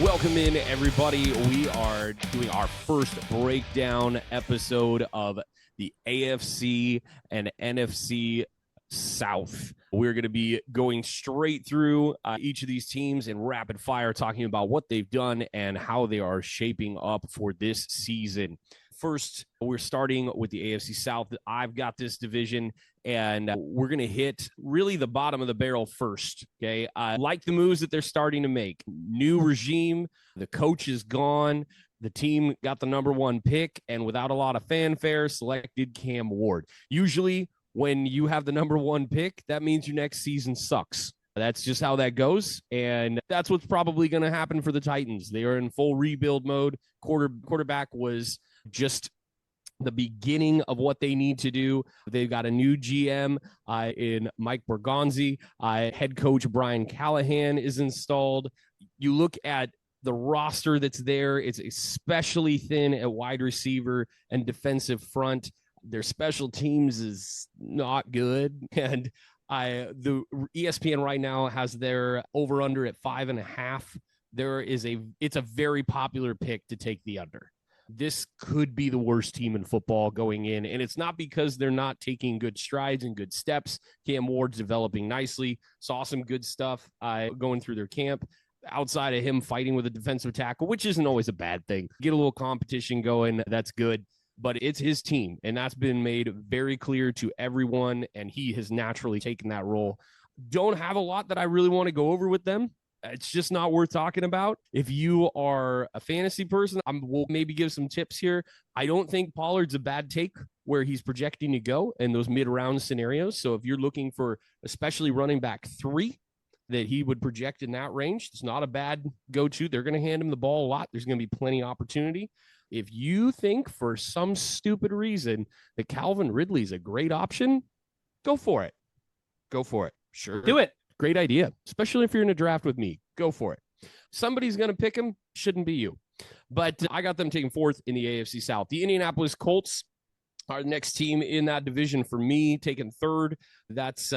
Welcome in, everybody. We are doing our first breakdown episode of the AFC and NFC South. We're going to be going straight through each of these teams in rapid fire, talking about what they've done and how they are shaping up for this season. First, we're starting with the AFC South. I've got this division, and we're going to hit really the bottom of the barrel first, okay? I like the moves that they're starting to make. New regime, the coach is gone, the team got the number one pick, and without a lot of fanfare, selected Cam Ward. Usually, when you have the number one pick, that means your next season sucks. That's just how that goes, and that's what's probably going to happen for the Titans. They are in full rebuild mode. Quarterback was just the beginning of what they need to do. They've got a new GM in Mike Bergonzi. Head coach Brian Callahan is installed. You look at the roster that's there, it's especially thin at wide receiver and defensive front. Their special teams is not good. And the ESPN right now has their over-under at 5.5. It's a very popular pick to take the under. This could be the worst team in football going in, and it's not because they're not taking good strides and good steps. Cam Ward's developing nicely, saw some good stuff going through their camp. Outside of him fighting with a defensive tackle, which isn't always a bad thing. Get a little competition going, that's good. But it's his team, and that's been made very clear to everyone, and he has naturally taken that role. Don't have a lot that I really want to go over with them. It's just not worth talking about. If you are a fantasy person, we'll maybe give some tips here. I don't think Pollard's a bad take where he's projecting to go in those mid-round scenarios. So if you're looking for especially running back 3, that he would project in that range, it's not a bad go-to. They're going to hand him the ball a lot. There's going to be plenty of opportunity. If you think for some stupid reason that Calvin Ridley's a great option, go for it. Go for it. Sure. Do it. Great idea, especially if you're in a draft with me. Go for it. Somebody's going to pick him. Shouldn't be you. But I got them taking 4th in the AFC South. The Indianapolis Colts are the next team in that division for me, taking 3rd. That's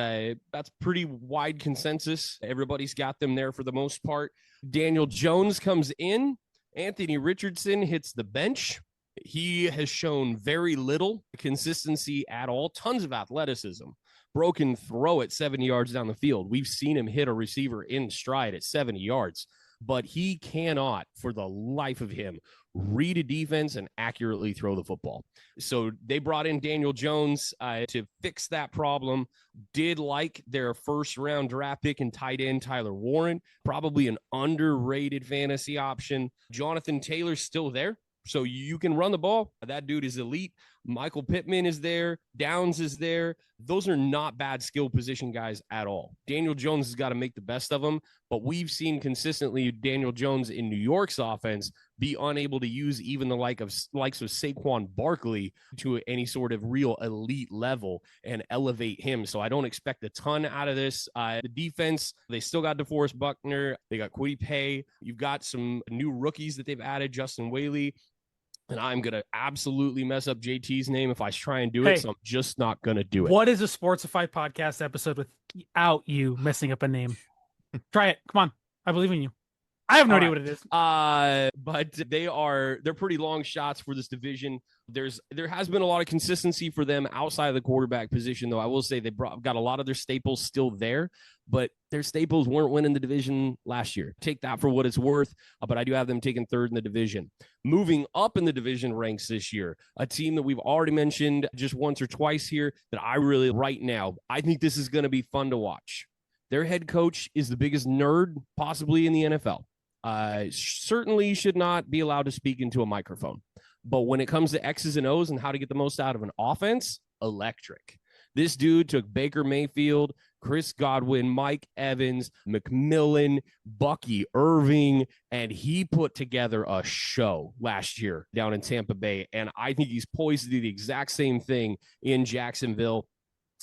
pretty wide consensus. Everybody's got them there for the most part. Daniel Jones comes in. Anthony Richardson hits the bench. He has shown very little consistency at all. Tons of athleticism. Broken throw at 70 yards down the field. We've seen him hit a receiver in stride at 70 yards, but he cannot, for the life of him, read a defense and accurately throw the football. So they brought in Daniel Jones to fix that problem. Did like their first-round draft pick and tight end Tyler Warren, probably an underrated fantasy option. Jonathan Taylor's still there, so you can run the ball. That dude is elite. Michael Pittman is there. Downs is there. Those are not bad skill position guys at all. Daniel Jones has got to make the best of them, but we've seen consistently Daniel Jones in New York's offense be unable to use even the likes of Saquon Barkley to any sort of real elite level and elevate him. So I don't expect a ton out of this. The defense, they still got DeForest Buckner. They got Kwity Paye. You've got some new rookies that they've added, Justin Whaley. And I'm going to absolutely mess up JT's name if I try and do it, so I'm just not going to do it. What is a Sportsify podcast episode without you messing up a name? Try it. Come on. I believe in you. I have no idea what it is. But they're pretty long shots for this division. There has been a lot of consistency for them outside of the quarterback position, though. I will say got a lot of their staples still there, but their staples weren't winning the division last year. Take that for what it's worth, but I do have them taking 3rd in the division. Moving up in the division ranks this year, a team that we've already mentioned just once or twice here that I really right now, I think this is going to be fun to watch. Their head coach is the biggest nerd possibly in the NFL. Certainly should not be allowed to speak into a microphone. But when it comes to X's and O's and how to get the most out of an offense, electric. This dude took Baker Mayfield, Chris Godwin, Mike Evans, McMillan, Bucky Irving, and he put together a show last year down in Tampa Bay. And I think he's poised to do the exact same thing in Jacksonville.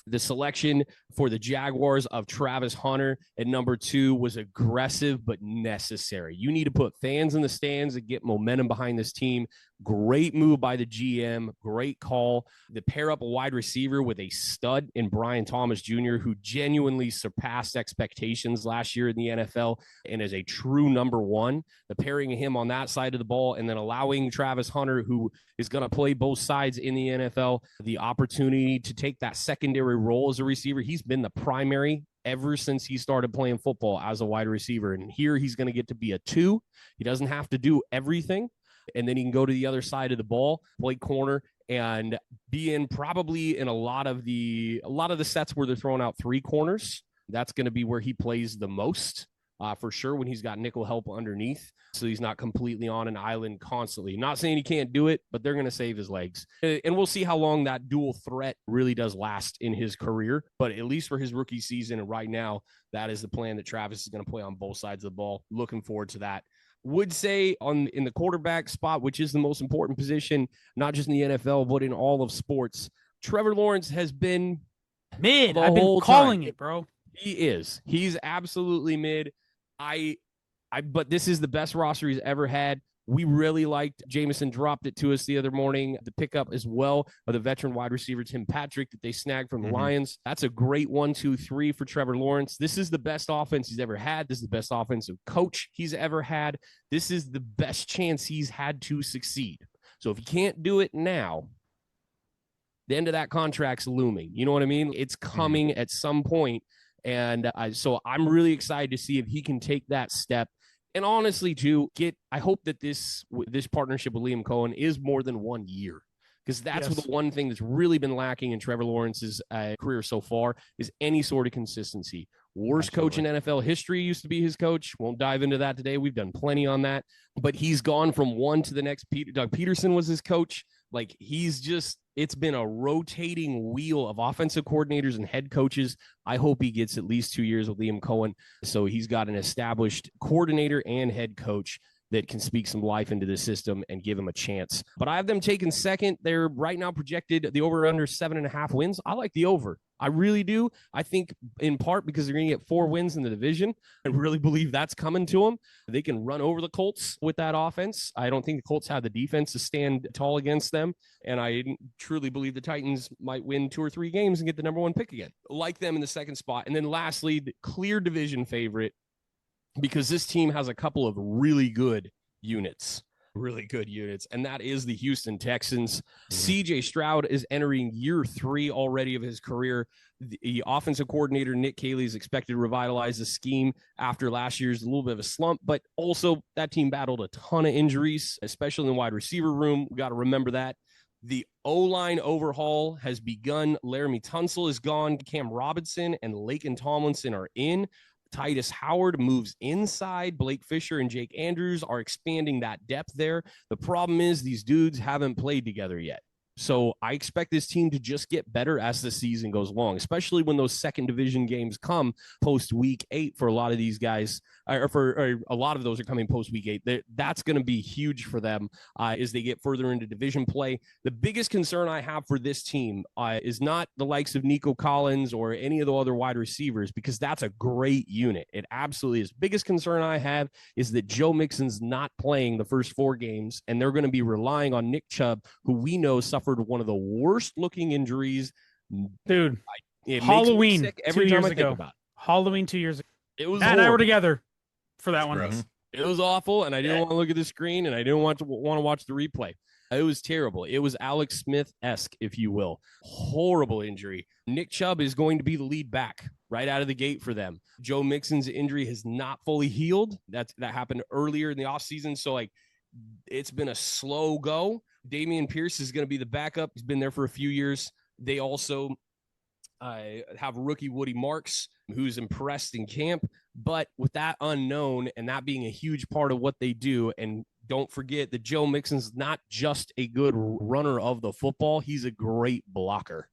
The selection for the Jaguars of Travis Hunter at number 2 was aggressive but necessary. You need to put fans in the stands and get momentum behind this team. Great move by the GM. Great call. To pair up a wide receiver with a stud in Brian Thomas Jr., who genuinely surpassed expectations last year in the NFL and is a true number one. The pairing him on that side of the ball and then allowing Travis Hunter, who is going to play both sides in the NFL, the opportunity to take that secondary role as a receiver. He's been the primary ever since he started playing football as a wide receiver. And here he's going to get to be a 2. He doesn't have to do everything. And then he can go to the other side of the ball, play corner, and be in probably in a lot of the sets where they're throwing out 3 corners. That's going to be where he plays the most, for sure, when he's got nickel help underneath. So he's not completely on an island constantly. Not saying he can't do it, but they're going to save his legs. And we'll see how long that dual threat really does last in his career. But at least for his rookie season and right now, that is the plan that Travis is going to play on both sides of the ball. Looking forward to that. Would say in the quarterback spot, which is the most important position, not just in the NFL, but in all of sports, Trevor Lawrence has been mid. I've been calling it, bro. He is. He's absolutely mid. But this is the best roster he's ever had. We really liked Jameson dropped it to us the other morning. The pickup as well of the veteran wide receiver Tim Patrick that they snagged from the Lions. That's a great 1, 2, 3 for Trevor Lawrence. This is the best offense he's ever had. This is the best offensive coach he's ever had. This is the best chance he's had to succeed. So if he can't do it now, the end of that contract's looming. You know what I mean? It's coming at some point. And so I'm really excited to see if he can take that step. And honestly, too, I hope that this partnership with Liam Cohen is more than 1 year, because that's the one thing that's really been lacking in Trevor Lawrence's career so far is any sort of consistency. Worst coach in NFL history used to be his coach. Won't dive into that today. We've done plenty on that. But he's gone from one to the next. Doug Peterson was his coach. Like, it's been a rotating wheel of offensive coordinators and head coaches. I hope he gets at least 2 years with Liam Cohen. So he's got an established coordinator and head coach that can speak some life into the system and give him a chance. But I have them taking second. They're right now projected the over under 7.5 wins. I like the over. I really do. I think in part because they're going to get 4 wins in the division. I really believe that's coming to them. They can run over the Colts with that offense. I don't think the Colts have the defense to stand tall against them. And I truly believe the Titans might win 2 or 3 games and get the number 1 pick again. Like them in the second spot. And then lastly, the clear division favorite, because this team has a couple of really good units, and that is the Houston Texans. CJ Stroud is entering year 3 already of his career. The offensive coordinator, Nick Caley, is expected to revitalize the scheme after last year's a little bit of a slump, but also that team battled a ton of injuries, especially in the wide receiver room. We got to remember that. The O-line overhaul has begun. Laramie Tunsil is gone. Cam Robinson and Laken Tomlinson are in. Titus Howard moves inside. Blake Fisher and Jake Andrews are expanding that depth there. The problem is these dudes haven't played together yet. So I expect this team to just get better as the season goes along, especially when those second division games come post week 8 for a lot of these guys, or a lot of those are coming post week 8. That's going to be huge for them as they get further into division play. The biggest concern I have for this team is not the likes of Nico Collins or any of the other wide receivers, because that's a great unit. It absolutely is. Biggest concern I have is that Joe Mixon's not playing the first 4 games, and they're going to be relying on Nick Chubb, who we know suffered one of the worst looking injuries. Dude, Halloween every 2 years ago. Halloween 2 years ago. It was Matt and I were together for that one. Gross. It was awful, and I didn't want to look at the screen, and I didn't want to watch the replay. It was terrible. It was Alex Smith-esque, if you will. Horrible injury. Nick Chubb is going to be the lead back right out of the gate for them. Joe Mixon's injury has not fully healed. That happened earlier in the offseason, so it's been a slow go. Damian Pierce is going to be the backup. He's been there for a few years. They also have rookie Woody Marks, who's impressed in camp. But with that unknown and that being a huge part of what they do, and don't forget that Joe Mixon's not just a good runner of the football, he's a great blocker.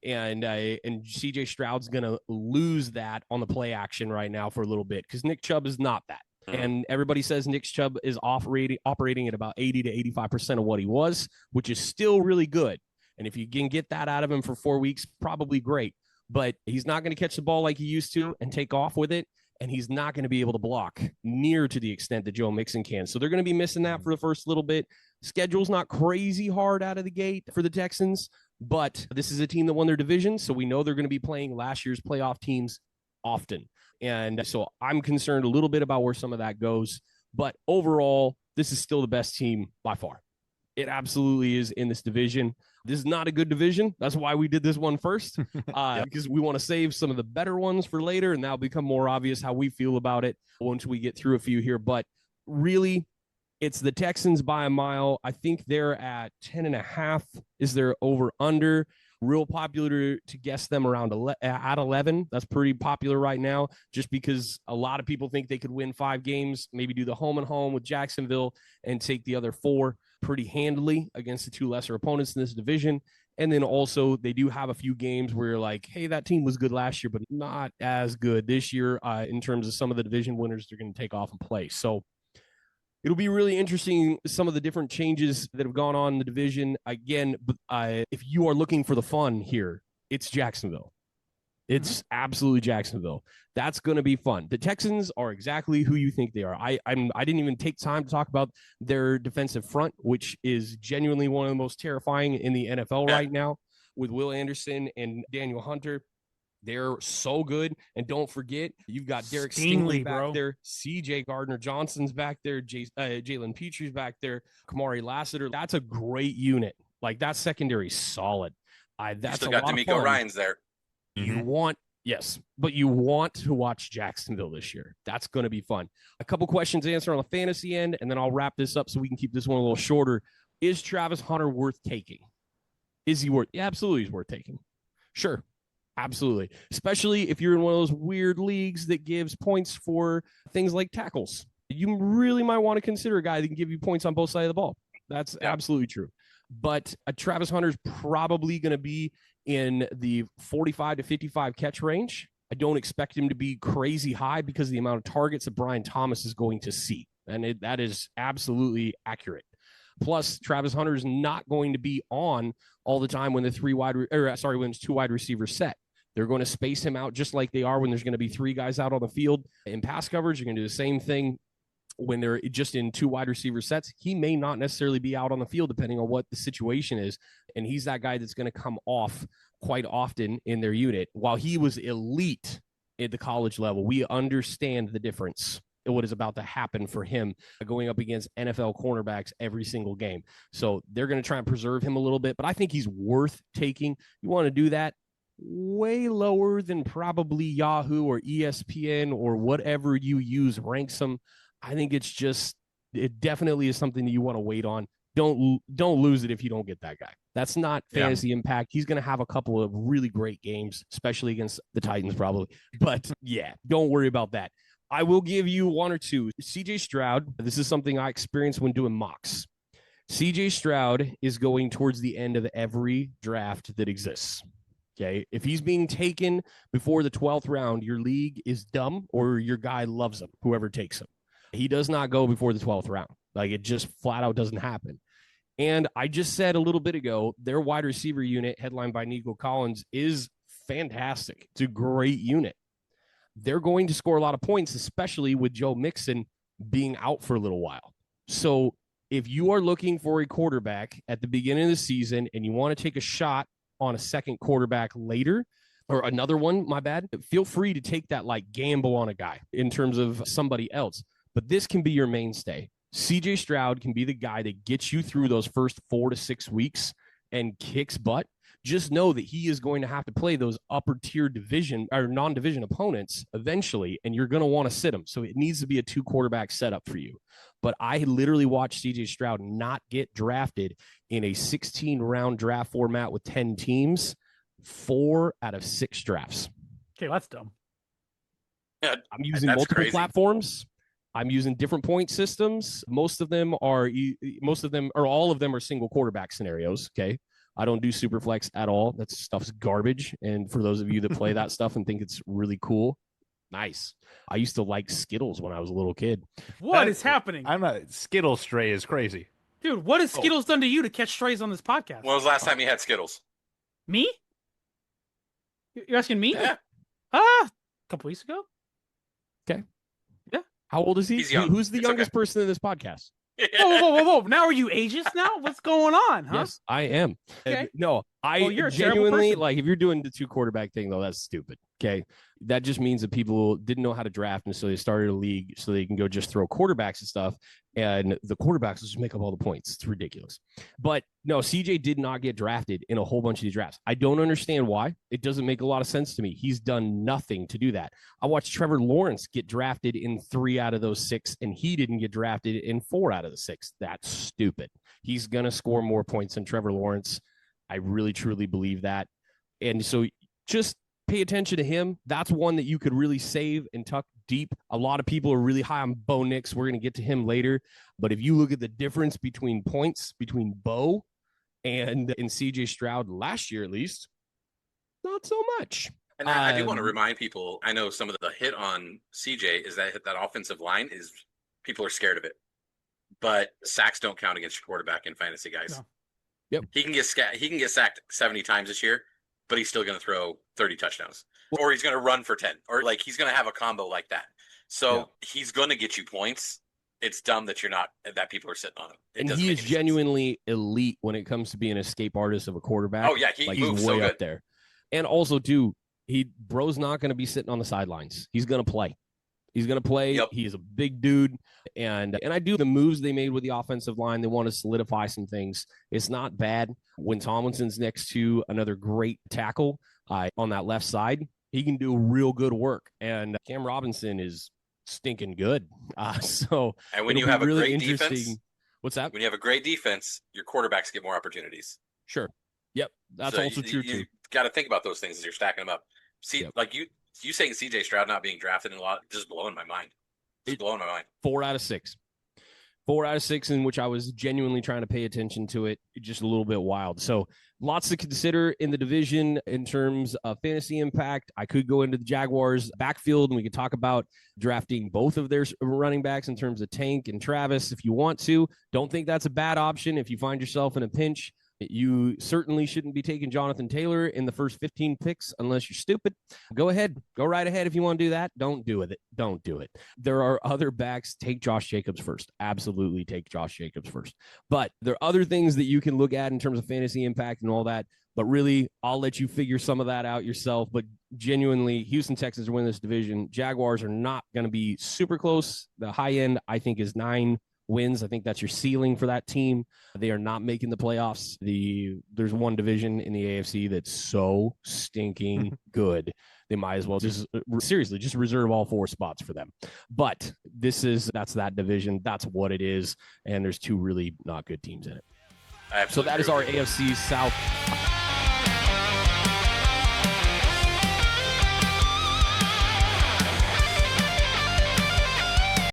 And CJ Stroud's going to lose that on the play action right now for a little bit, because Nick Chubb is not that. And everybody says Nick Chubb is operating at about 80 to 85% of what he was, which is still really good. And if you can get that out of him for 4 weeks, probably great. But he's not going to catch the ball like he used to and take off with it. and he's not going to be able to block near to the extent that Joe Mixon can. So they're going to be missing that for the first little bit. Schedule's not crazy hard out of the gate for the Texans, but this is a team that won their division, so we know they're going to be playing last year's playoff teams often. And so I'm concerned a little bit about where some of that goes. But overall, this is still the best team by far. It absolutely is in this division. This is not a good division. That's why we did this one first, because we want to save some of the better ones for later, and that'll become more obvious how we feel about it once we get through a few here. But really, it's the Texans by a mile. I think they're at 10.5 is their over-under. Real popular to guess them around at 11. That's pretty popular right now, just because a lot of people think they could win 5 games, maybe do the home and home with Jacksonville and take the other 4 pretty handily against the 2 lesser opponents in this division. And then also they do have a few games where you're like, hey, that team was good last year, but not as good this year in terms of some of the division winners they're going to take off and play. So it'll be really interesting, some of the different changes that have gone on in the division. Again, if you are looking for the fun here, it's Jacksonville. It's absolutely Jacksonville. That's going to be fun. The Texans are exactly who you think they are. I didn't even take time to talk about their defensive front, which is genuinely one of the most terrifying in the NFL right now with Will Anderson and Daniel Hunter. They're so good. And don't forget, you've got Derek Stingley back there. CJ Gardner-Johnson's back there. Jalen Petre's back there. Kamari Lassiter. That's a great unit. Like, that secondary is solid. That's still got D'Amico Ryans there. You want, yes, but you want to watch Jacksonville this year. That's going to be fun. A couple questions to answer on the fantasy end, and then I'll wrap this up so we can keep this one a little shorter. Is Travis Hunter worth taking? Is he worth? Yeah, absolutely, he's worth taking. Sure. Absolutely. Especially if you're in one of those weird leagues that gives points for things like tackles. You really might want to consider a guy that can give you points on both sides of the ball. That's absolutely true. But Travis Hunter's probably going to be in the 45 to 55 catch range. I don't expect him to be crazy high because of the amount of targets that Brian Thomas is going to see. And that is absolutely accurate. Plus, Travis Hunter is not going to be on all the time when the 2 wide receivers set. They're going to space him out just like they are when there's going to be 3 guys out on the field in pass coverage. You're going to do the same thing when they're just in 2 wide receiver sets. He may not necessarily be out on the field depending on what the situation is. And he's that guy that's going to come off quite often in their unit. While he was elite at the college level, we understand the difference in what is about to happen for him going up against NFL cornerbacks every single game. So they're going to try and preserve him a little bit, but I think he's worth taking. You want to do that way lower than probably Yahoo or ESPN or whatever you use ranks him. I think it definitely is something that you want to wait on. Don't lose it if you don't get that guy. That's not fantasy impact. He's going to have a couple of really great games, especially against the Titans probably. But yeah, don't worry about that. I will give you 1 or 2. CJ Stroud, this is something I experienced when doing mocks. CJ Stroud is going towards the end of every draft that exists. Okay, if he's being taken before the 12th round, your league is dumb or your guy loves him, whoever takes him. He does not go before the 12th round. Like, it just flat out doesn't happen. And I just said a little bit ago, their wide receiver unit, headlined by Nico Collins, is fantastic. It's a great unit. They're going to score a lot of points, especially with Joe Mixon being out for a little while. So if you are looking for a quarterback at the beginning of the season and you want to take a shot on a second quarterback later, or another one, my bad, feel free to take that like gamble on a guy in terms of somebody else. But this can be your mainstay. CJ Stroud can be the guy that gets you through those first 4 to 6 weeks and kicks butt. Just know that he is going to have to play those upper tier division or non-division opponents eventually, and you're going to want to sit him. So it needs to be a 2 quarterback setup for you. But I literally watched CJ Stroud not get drafted in a 16-round draft format with 10 teams, 4 out of 6 drafts. Okay, that's dumb. Yeah, I'm using multiple platforms. I'm using different point systems. Most of them are all of them are single quarterback scenarios. Okay. I don't do super flex at all. That stuff's garbage. And for those of you that play that stuff and think it's really cool, nice. I used to like Skittles when I was a little kid. What is happening? I'm not. Skittles stray is crazy. Dude, what has Skittles done to you to catch strays on this podcast? When was the last time you had Skittles? Me? You're asking me? Yeah. A couple weeks ago. Okay. Yeah. How old is he? He's young. Who's the It's youngest person in this podcast? Whoa. Now are you ageist now? What's going on, huh? Yes, I am. Okay. No, I Well, you're a terrible genuinely person. like if you're doing the 2 quarterback thing though, that's stupid. Okay. That just means that people didn't know how to draft, and so they started a league so they can go just throw quarterbacks and stuff, and the quarterbacks just make up all the points. It's ridiculous. But no, CJ did not get drafted in a whole bunch of these drafts. I don't understand why. It doesn't make a lot of sense to me. He's done nothing to do that. I watched Trevor Lawrence get drafted in 3 out of those 6, and he didn't get drafted in 4 out of the 6. That's stupid. He's going to score more points than Trevor Lawrence. I really, truly believe that. And so just pay attention to him. That's one that you could really save and tuck deep. A lot of people are really high on Bo Nix. We're going to get to him later. But if you look at the difference between points between Bo and CJ Stroud last year, at least, not so much. And I do want to remind people, I know some of the hit on CJ is that offensive line is people are scared of it. But sacks don't count against your quarterback in fantasy, guys. No. Yep. He can get sacked 70 times this year, but he's still going to throw 30 touchdowns. Or he's going to run for 10. Or like he's going to have a combo like that. So he's going to get you points. It's dumb that people are sitting on him. And he is genuinely elite when it comes to being an escape artist of a quarterback. Oh yeah, he moves he's so way good up there. And also too, bro's not going to be sitting on the sidelines. He's going to play. He's going to play. Yep. He is a big dude. And I do the moves they made with the offensive line. They want to solidify some things. It's not bad. When Tomlinson's next to another great tackle on that left side, he can do real good work. And Cam Robinson is stinking good. And when you have a really great defense, what's that? When you have a great defense, your quarterbacks get more opportunities. Sure. Yep. That's So also true too. You got to think about those things as you're stacking them up. See, like you saying CJ Stroud not being drafted in a lot, just blowing my mind. Blowing my mind. 4 out of 6. 4 out of 6 in which I was genuinely trying to pay attention to it. Just a little bit wild. So lots to consider in the division in terms of fantasy impact. I could go into the Jaguars backfield and we could talk about drafting both of their running backs in terms of Tank and Travis if you want to. Don't think that's a bad option if you find yourself in a pinch. You certainly shouldn't be taking Jonathan Taylor in the first 15 picks unless you're stupid. Go ahead. Go right ahead if you want to do that. Don't do it. Don't do it. There are other backs. Take Josh Jacobs first. Absolutely take Josh Jacobs first. But there are other things that you can look at in terms of fantasy impact and all that. But really, I'll let you figure some of that out yourself. But genuinely, Houston Texans are winning this division. Jaguars are not going to be super close. The high end, I think, is 9 wins. I think that's your ceiling for that team. They are not making the playoffs. There's one division in the AFC that's so stinking good. They might as well just reserve all 4 spots for them. But that's that division. That's what it is. And there's 2 really not good teams in it. So that is our AFC South